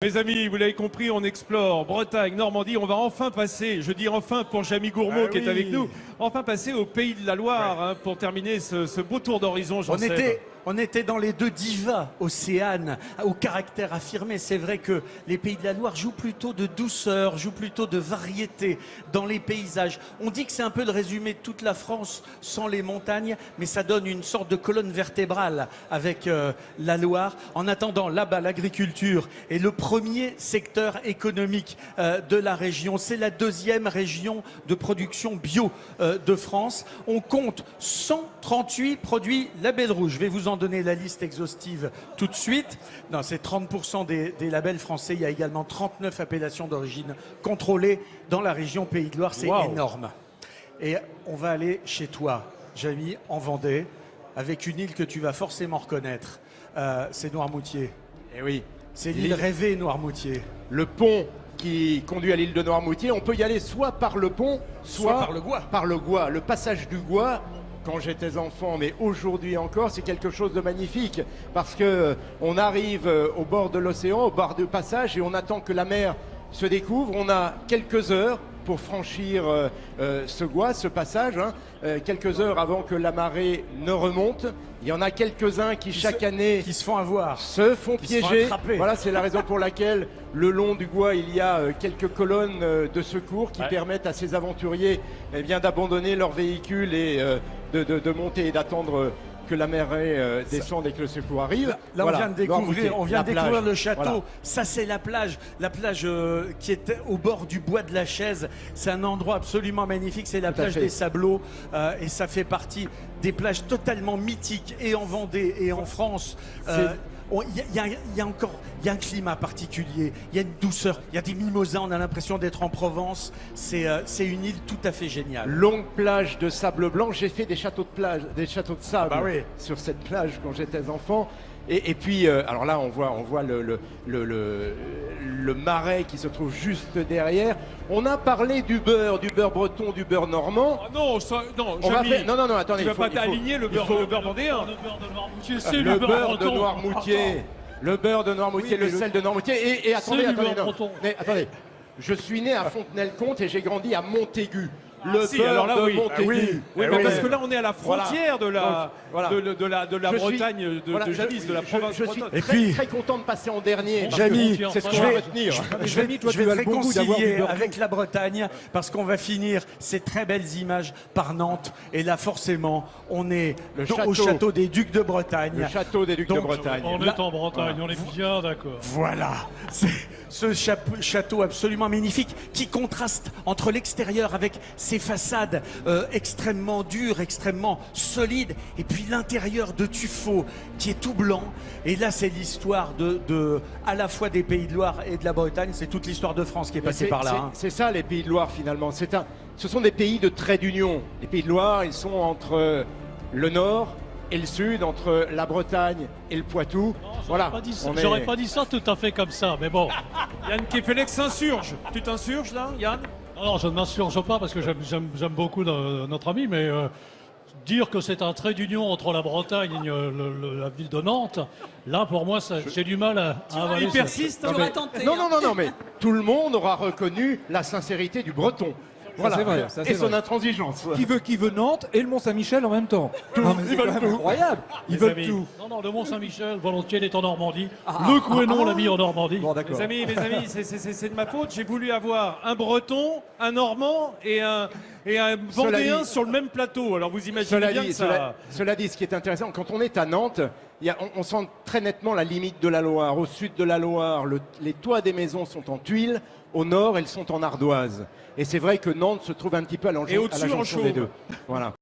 Mes amis, vous l'avez compris, on explore Bretagne, Normandie. On va enfin passer, je dis enfin pour Jamy Gourmaud qui est avec nous, enfin passer au Pays de la Loire pour terminer ce beau tour d'horizon. On était dans les deux divas océanes, au caractère affirmé. C'est vrai que les Pays de la Loire jouent plutôt de douceur, jouent plutôt de variété dans les paysages. On dit que c'est un peu le résumé de toute la France sans les montagnes, mais ça donne une sorte de colonne vertébrale avec la Loire. En attendant, là-bas, l'agriculture est le premier secteur économique de la région. C'est la deuxième région de production bio de France. On compte 138 produits label rouge. Je vais vous en donner la liste exhaustive tout de suite. Non, c'est 30% des labels français. Il y a également 39 appellations d'origine contrôlées dans la région Pays de Loire. C'est énorme. Et on va aller chez toi, Jamy, en Vendée, avec une île que tu vas forcément reconnaître. C'est Noirmoutier. Eh oui. C'est l'île rêvée, Noirmoutier. Le pont qui conduit à l'île de Noirmoutier, on peut y aller soit par le pont, soit par le Gois. Par le Gois. Le passage du Gois, quand j'étais enfant, mais aujourd'hui encore, c'est quelque chose de magnifique parce que on arrive au bord de l'océan, au bord du passage, et on attend que la mer se découvre. On a quelques heures pour franchir ce Gois, ce passage, quelques heures avant que la marée ne remonte. Il y en a quelques-uns qui chaque année se font avoir, se font piéger. Voilà, c'est la raison pour laquelle le long du Gois, il y a quelques colonnes de secours qui permettent à ces aventuriers d'abandonner leur véhicule et de monter et d'attendre que la marée descende et que le secours arrive. Là, on vient de découvrir le château. Voilà. Ça, c'est la plage qui est au bord du bois de la Chaise. C'est un endroit absolument magnifique. C'est la plage des Sablots et ça fait partie des plages totalement mythiques et en Vendée et en France. Il y a un climat particulier, il y a une douceur, il y a des mimosas, on a l'impression d'être en Provence. C'est une île tout à fait géniale. Longue plage de sable blanc, j'ai fait des châteaux de sable sur cette plage quand j'étais enfant. Et puis, alors là, on voit le marais qui se trouve juste derrière. On a parlé du beurre breton, du beurre normand. Ah non, Jamy, non, attendez. Tu vas pas t'aligner le beurre vendéen. Le beurre de Noirmoutier. Le beurre de Noirmoutier, le sel de Noirmoutier. Et attendez, attendez. Je suis né à Fontenay-le-Comte et j'ai grandi à Montaigu. Alors là, oui. Montaigu. Parce que là, on est à la frontière de la Bretagne, de jadis, de la province bretonne. Je suis très content de passer en dernier. Jamy, c'est ce qu'on va retenir. Je vais te réconcilier avec la Bretagne parce qu'on va finir ces très belles images par Nantes. Et là, forcément, on est au château des Ducs de Bretagne. Le château des Ducs de Bretagne. On est en Bretagne, on est bien d'accord. Voilà. Ce château absolument magnifique qui contraste entre l'extérieur avec ses façades extrêmement dures, extrêmement solides, et puis l'intérieur de tuffeau qui est tout blanc. Et là, c'est l'histoire à la fois des Pays de Loire et de la Bretagne. C'est toute l'histoire de France qui est passée par là. C'est ça, les Pays de Loire, finalement. Ce sont des pays de trait d'union. Les Pays de Loire, ils sont entre le nord et le sud, entre la Bretagne et le Poitou. Voilà. J'aurais pas dit ça tout à fait comme ça, mais bon. Yann Kefelec s'insurge. Tu t'insurges là, Yann? Non, je ne m'insurge pas parce que j'aime beaucoup notre ami, mais dire que c'est un trait d'union entre la Bretagne et la ville de Nantes, là pour moi j'ai du mal à avaler. Il persiste. Non, mais tout le monde aura reconnu la sincérité du Breton. Voilà, c'est vrai, et son intransigeance. Qui veut Nantes et le Mont-Saint-Michel en même temps. Ils veulent tout. Incroyable. Ils veulent tout. Non, le Mont-Saint-Michel, volontiers, est en Normandie. Le Couesnon l'a mis en Normandie. Bon, d'accord. Mes amis, c'est de ma faute. J'ai voulu avoir un Breton, un Normand et un Vendéen sur le même plateau. Alors vous imaginez bien que ça... Cela dit, ce qui est intéressant, quand on est à Nantes, on sent très nettement la limite de la Loire. Au sud de la Loire, les toits des maisons sont en tuiles. Au nord, elles sont en ardoise. Et c'est vrai que Nantes se trouve un petit peu à la jonction des deux. Voilà.